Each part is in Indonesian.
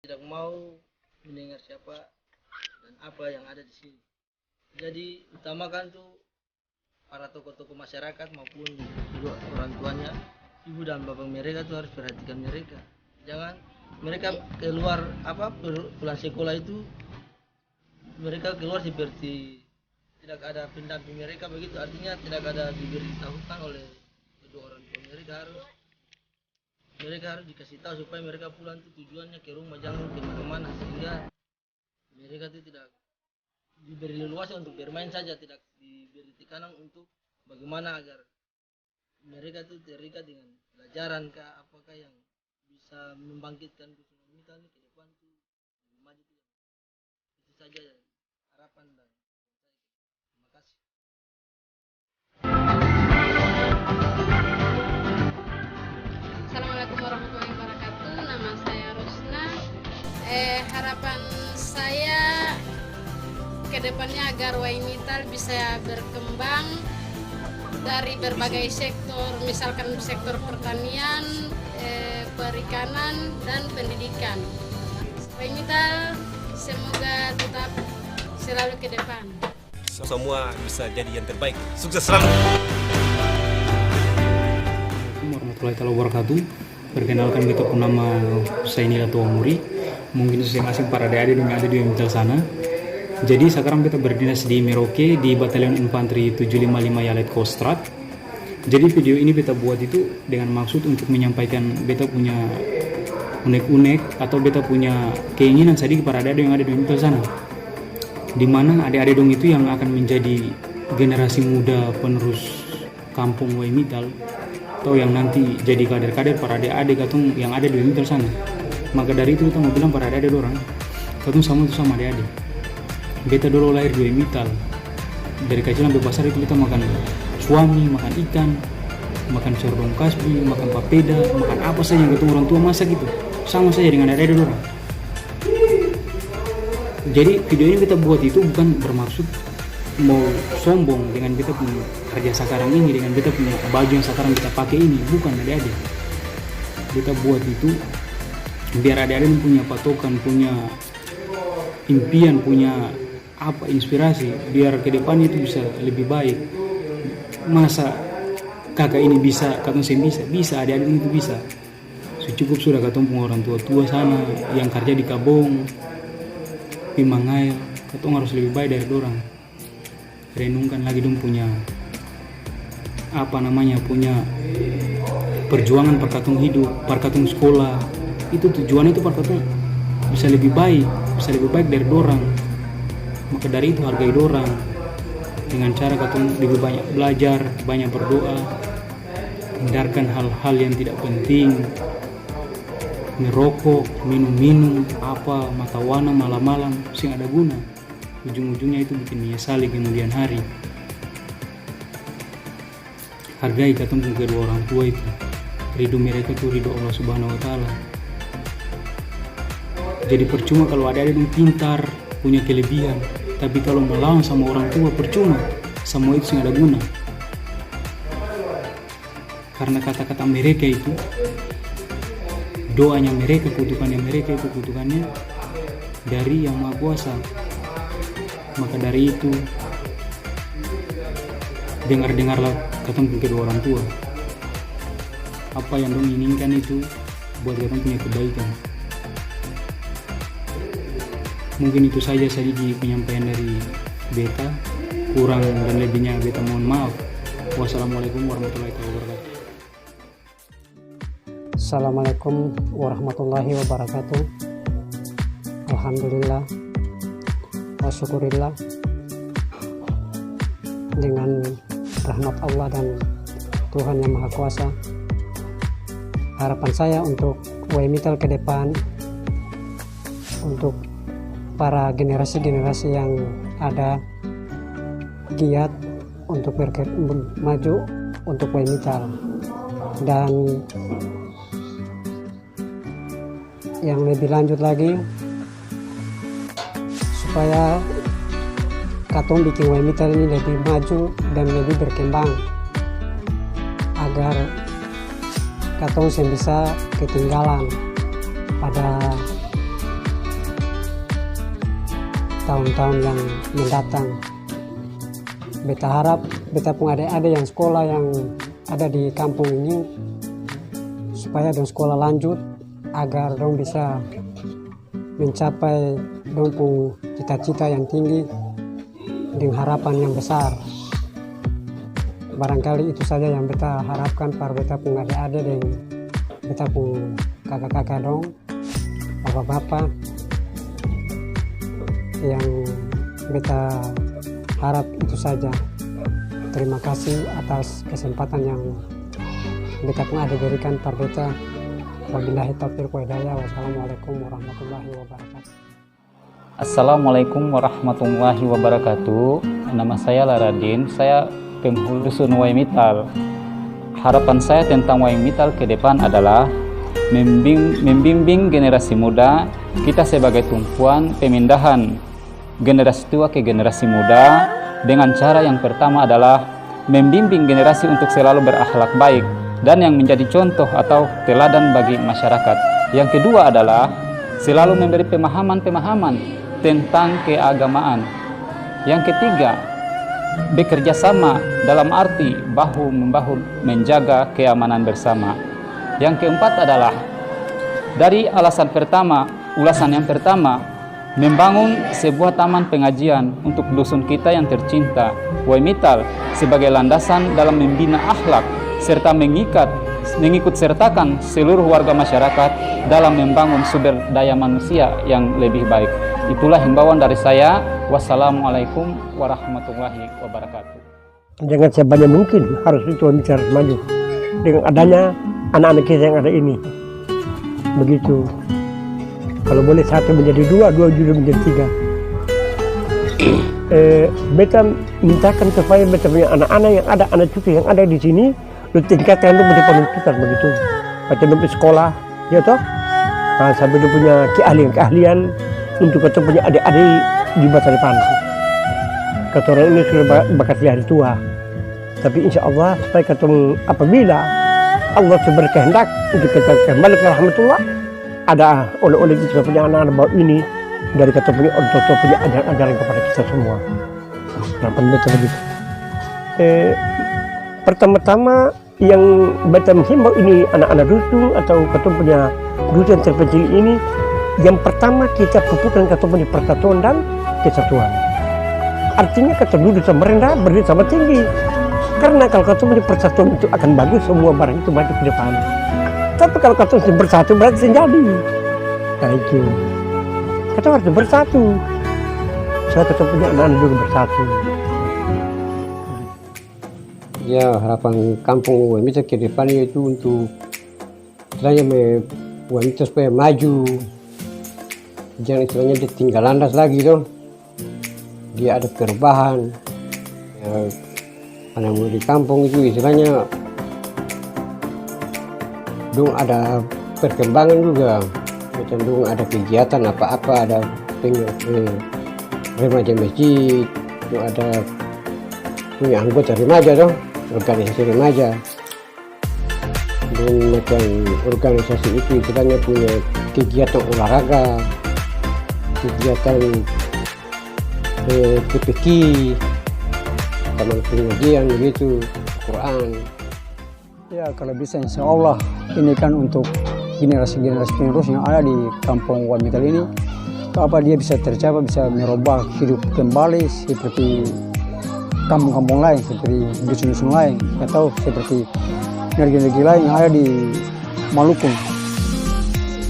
tidak mau mendengar siapa dan apa yang ada di sini. Jadi utamakan tuh para tokoh-tokoh masyarakat maupun kedua orang tuanya, ibu dan bapak mereka tuh harus perhatikan mereka. Jangan mereka keluar pulang sekolah itu mereka keluar seperti tidak ada pendamping mereka, begitu artinya tidak ada diberitahukan oleh kedua orang tua mereka harus dikasih tahu supaya mereka pulang itu tujuannya ke rumah, jangan kemana-mana, sehingga mereka itu tidak diberi leluasa untuk bermain saja, tidak diberi tekanan untuk bagaimana agar mereka itu terikat dengan pelajaran apakah yang bisa membangkitkan kesenangan kita nih ke depan itu lebih maju itu saja ya, harapan dan terima kasih. Assalamualaikum warahmatullahi wabarakatuh. Nama saya Rusna. Harapan saya ke depannya agar Wainital bisa berkembang dari berbagai sektor, misalkan sektor pertanian, perikanan, dan pendidikan. Wainital semoga tetap selalu ke depan. Semua bisa jadi yang terbaik. Sukses selalu. Warahmatullahi wabarakatuh. Perkenalkan, kita pun nama Husaini atau Muri. Mungkin masing-masing para adik-adik yang ada di Wainital sana. Jadi sekarang kita berdinas di Merauke di Batalion Infanteri 755 Yalet Kostrad. Jadi video ini kita buat itu dengan maksud untuk menyampaikan beta punya unek-unek atau beta punya keinginan sedikit para adik-adik yang ada di Wainital sana. Di mana adik-adik dong itu yang akan menjadi generasi muda penerus kampung Wainital, atau yang nanti jadi kader-kader para adik-adik atau yang ada di Wainital sana. Maka dari itu kita mau bilang para adik-adik orang, kita sama itu sama adik-adik. Beta dulu lahir di Wainital. Dari kecil sampai besar itu kita makan suami, makan ikan, makan cordong kasbi, makan papeda, makan apa saja yang ketemu orang tua masak itu. Sama saja dengan adik-adik orang. Jadi video ini kita buat itu bukan bermaksud mau sombong dengan kita punya kerja sekarang ini, dengan kita punya baju yang sekarang kita pakai ini, bukan adik-adik. Kita buat itu biar adik-adik punya patokan, punya impian, punya inspirasi, biar ke depan itu bisa lebih baik. Masa kakak ini bisa, katong saya bisa, adik-adik itu bisa. Cukup sudah katong punya orang tua sana yang kerja di Kabong, Pimangail, katong harus lebih baik dari dorang. Renungkan lagi dong punya punya perjuangan perkatung hidup, perkatung sekolah. Itu tujuannya itu perkatung bisa lebih baik dari dorang. Maka dari itu hargai dorang dengan cara katong lebih banyak belajar, banyak berdoa, hindarkan hal-hal yang tidak penting, merokok, minum mata wana malam-malam sing ada guna. Ujung-ujungnya itu bikin menyesali kemudian hari. Hargai katong kedua orang tua itu. Ridho mereka itu ridho Allah Subhanahu wa Ta'ala. Jadi percuma kalau ada yang pintar, punya kelebihan, tapi kalau melawan sama orang tua percuma, semua itu nggak ada guna. Karena kata-kata mereka itu, doanya mereka, kutukannya mereka itu kutukannya dari Yang Maha Kuasa. Maka dari itu dengarlah ketemu kedua orang tua. Apa yang dong inginkan itu buat ketemu punya kebaikan. Mungkin itu saja sedikit penyampaian dari beta. Kurang dan lebihnya beta mohon maaf. Wassalamualaikum warahmatullahi wabarakatuh. Assalamualaikum warahmatullahi wabarakatuh. Alhamdulillah wa syukurillah, dengan rahmat Allah dan Tuhan Yang Maha Kuasa, harapan saya untuk Wainital ke depan, untuk para generasi-generasi yang ada giat untuk maju untuk Wainital, dan yang lebih lanjut lagi supaya katong bikin Wainital ini lebih maju dan lebih berkembang, agar katong bisa ketinggalan pada tahun-tahun yang mendatang. Beta harap beta pun adik-adik yang sekolah yang ada di kampung ini supaya dong sekolah lanjut agar dong bisa mencapai dong pun cita-cita yang tinggi dengan harapan yang besar. Barangkali itu saja yang beta harapkan para beta pun adik-adik dan beta pun kakak-kakak dong, bapak-bapak, yang beta harap itu saja. Terima kasih atas kesempatan yang beta pun ada berikan para beta. Wabillahi taufiq wal hidayah. Wassalamualaikum warahmatullahi wabarakatuh. Assalamualaikum warahmatullahi wabarakatuh. Nama saya Laradin, saya penghulu dusun Waimital. Harapan saya tentang Waimital ke depan adalah membimbing generasi muda, kita sebagai tumpuan pemindahan generasi tua ke generasi muda dengan cara yang pertama adalah membimbing generasi untuk selalu berakhlak baik dan yang menjadi contoh atau teladan bagi masyarakat. Yang kedua adalah selalu memberi pemahaman-pemahaman tentang keagamaan. Yang ketiga, bekerja sama dalam arti bahu-membahu menjaga keamanan bersama. Yang keempat adalah dari ulasan yang pertama, membangun sebuah taman pengajian untuk dusun kita yang tercinta, Waimital, sebagai landasan dalam membina akhlak serta mengikut sertakan seluruh warga masyarakat dalam membangun sumber daya manusia yang lebih baik. Itulah himbauan dari saya. Wassalamualaikum warahmatullahi wabarakatuh. Jangan sebanyak mungkin harus itu bicara maju dengan adanya anak-anak kita yang ada ini. Begitu. Kalau boleh satu menjadi dua juga menjadi tiga. Beta mintakan supaya beta punya anak-anak yang ada, anak cucu yang ada di sini, lu tingkatkan untuk menjadi penuntutan begitu. Macam untuk sekolah, ya toh. Nah, sampai dia punya keahlian untuk kita punya adik-adik di masa depan. Kata orang ini sudah bakat di hari tua. Tapi insya Allah supaya kata apabila Allah berkehendak untuk kita kembali ke rahmatullah, ada oleh-oleh kita punya anak-anak bawa ini dari kata punya orang tua punya ajaran-ajaran kepada kita semua. Nah, betul begitu. Pertama-tama yang beta menghimbau ini anak-anak dusun atau kata punya dusun terpencil ini, yang pertama kita pupukkan kata punya persatuan dan kesatuan. Artinya kata duduk sama rendah, berdiri sama tinggi. Karena kalau kata punya persatuan itu akan bagus, semua barang itu maju ke depan. Tapi kalau kata bersatu berarti jadi. Nah itu. Kata harus bersatu. Saya kata punya anak-anak juga bersatu. Ya, harapan kampung Waimital ke depan itu untuk istilahnya Waimital supaya maju. Jangan istilahnya dia tinggal landas lagi dong. Dia ada perubahan. Ya, anak muda di kampung itu istilahnya dong ada perkembangan juga. Macam dong ada kegiatan apa-apa, ada remaja masjid, dong ada punya anggota remaja dong, organisasi remaja. Dan macam organisasi itu istilahnya punya kegiatan olahraga, kegiatan PPK, taman pengajian begitu, Quran. Ya, kalau bisa insya Allah ini kan untuk generasi-generasi penerus yang ada di kampung Waimital ini, apa dia bisa tercapai, bisa merubah hidup kembali seperti kampung-kampung lain, seperti dusun-dusun lain, atau seperti negeri-negeri lain yang ada di Maluku.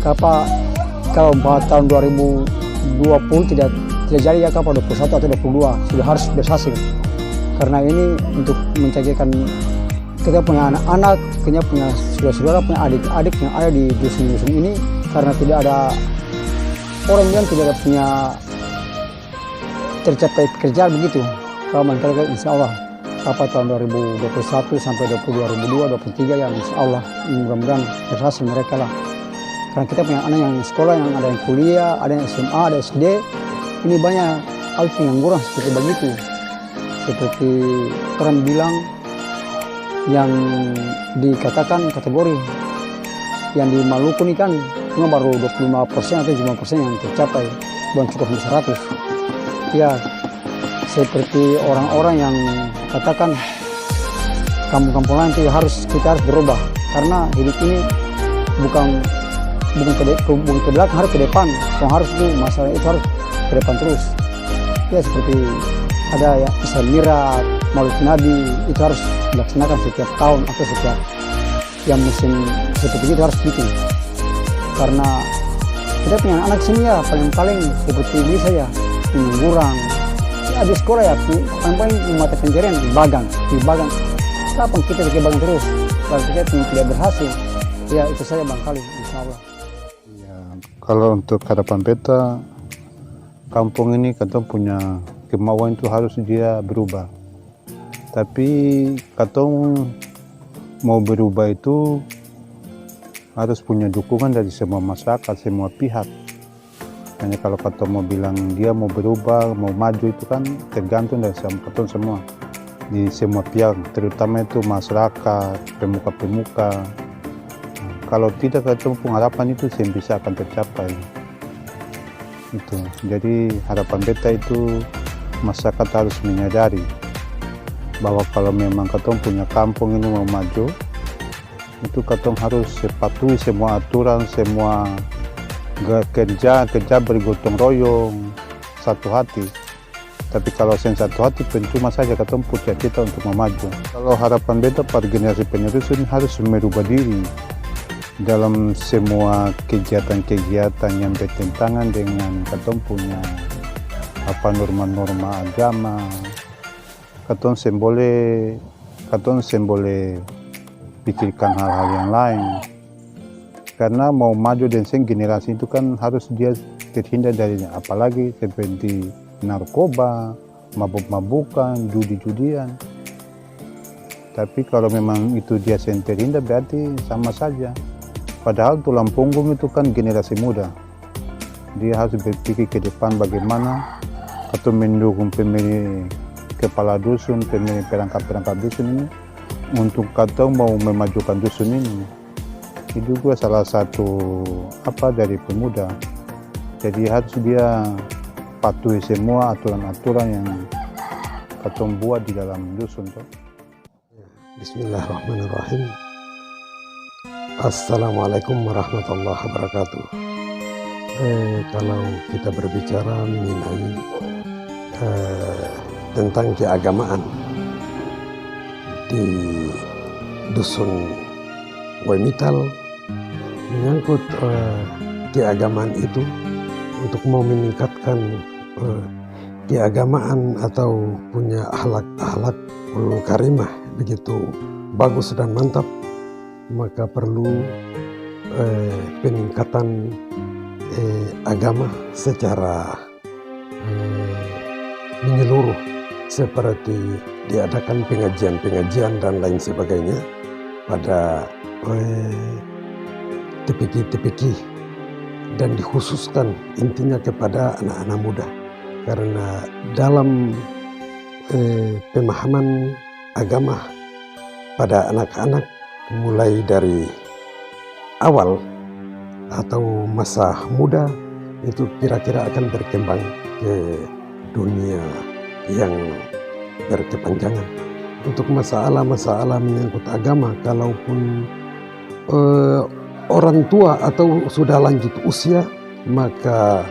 Kalau tahun 2020 tidak jadi ya, kapal 21 atau 22 sudah harus berhasil. Karena ini untuk mencairkan kita punya anak-anak, kita punya saudara-saudara, punya adik-adik yang ada di dusun-dusun ini, karena tidak ada orang yang tidak punya tercapai pekerjaan begitu. Kalau mereka insya Allah apa tahun 2021 sampai 2022, 2023 ya insya Allah mudah-mudahan berhasil mereka lah. Karena kita punya anak yang sekolah, yang ada yang kuliah, ada yang SMA, ada SD, ini banyak hal pengangguran seperti begitu. Seperti orang bilang yang dikatakan kategori yang di Maluku ini kan cuma baru 25% atau 5% yang tercapai, belum cukup 100. ya seperti orang-orang yang katakan kampung-kampung lain itu kita harus berubah, karena hidup ini bukan ke belakang, harus ke depan. Yang harus itu masalah itu harus ke depan terus. Ya seperti ada ya misal Mirat, Maulid Nabi itu harus dilaksanakan setiap tahun atau setiap yang musim seperti itu harus bikin. Karena kita punya anak sini ya paling-paling seperti ini saja pengangguran. Ya di sekolah ya paling-paling mata pencarian di bagang. Kapan kita di bagang terus? Kalau kita tidak berhasil, ya itu saja barangkali, insya Allah. Ya, kalau untuk harapan beta, kampung ini katong punya kemauan itu harus dia berubah. Tapi katong mau berubah itu harus punya dukungan dari semua masyarakat, semua pihak. Hanya kalau katong mau bilang dia mau berubah, mau maju itu kan tergantung dari katong semua. Di semua pihak, terutama itu masyarakat, pemuka-pemuka. Kalau tidak katong pengharapan itu bisa akan tercapai. Itu. Jadi harapan beta itu masyarakat harus menyadari bahwa kalau memang katong punya kampung ini mau maju, itu katong harus patuhi semua aturan, semua kerja bergotong royong, satu hati. Tapi kalau satu hati percuma saja katong punya cita untuk memaju. Kalau harapan beta para generasi penerus ini harus merubah diri dalam semua kegiatan-kegiatan yang bertentangan dengan katong punya norma-norma agama. Katong boleh pikirkan hal-hal yang lain. Karena mau maju dan generasi itu kan harus dia terhindar darinya, apalagi seperti narkoba, mabuk-mabukan, judi-judian. Tapi kalau memang itu dia terhindar berarti sama saja. Padahal tulang punggung itu kan generasi muda. Dia harus berpikir ke depan bagaimana atau mendukung pemilih kepala dusun, pemilih perangkap-perangkap dusun ini untuk katong mau memajukan dusun ini. Itu juga salah satu dari pemuda. Jadi harus dia patuhi semua aturan-aturan yang katong buat di dalam dusun. Bismillahirrahmanirrahim. Assalamualaikum warahmatullahi wabarakatuh. Kalau kita berbicara mengenai tentang keagamaan di dusun Wemital, menyangkut keagamaan itu untuk mau meningkatkan keagamaan atau punya akhlak karimah begitu bagus dan mantap, maka perlu peningkatan agama secara menyeluruh, seperti diadakan pengajian-pengajian dan lain sebagainya pada TPQ dan dikhususkan intinya kepada anak-anak muda, karena dalam pemahaman agama pada anak-anak mulai dari awal atau masa muda itu kira-kira akan berkembang ke dunia yang berkepanjangan. Untuk masalah-masalah menyangkut agama, kalaupun orang tua atau sudah lanjut usia, maka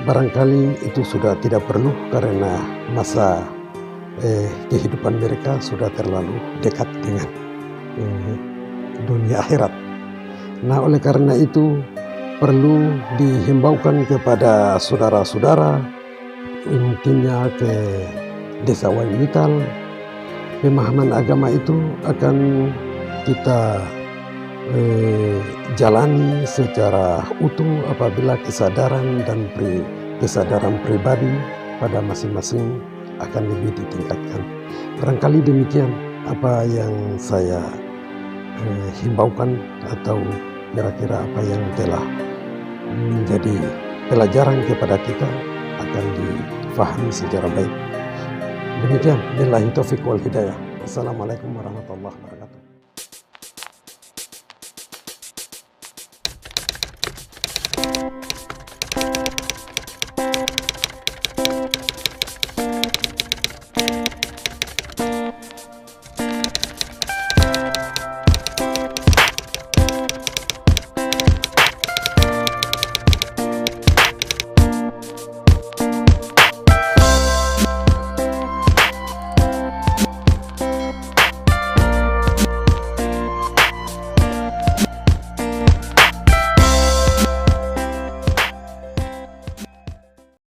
barangkali itu sudah tidak perlu karena masa kehidupan mereka sudah terlalu dekat dengan dunia akhirat. Nah, oleh karena itu perlu dihimbaukan kepada saudara-saudara, intinya ke Desa Wemital. Pemahaman agama itu akan kita jalani secara utuh apabila kesadaran pribadi pada masing-masing akan lebih ditingkatkan. Barangkali demikian apa yang saya himbaukan atau kira-kira apa yang telah menjadi pelajaran kepada kita akan difahami secara baik. Demikian, billahi taufiq wal hidayah. Assalamualaikum warahmatullahi wabarakatuh.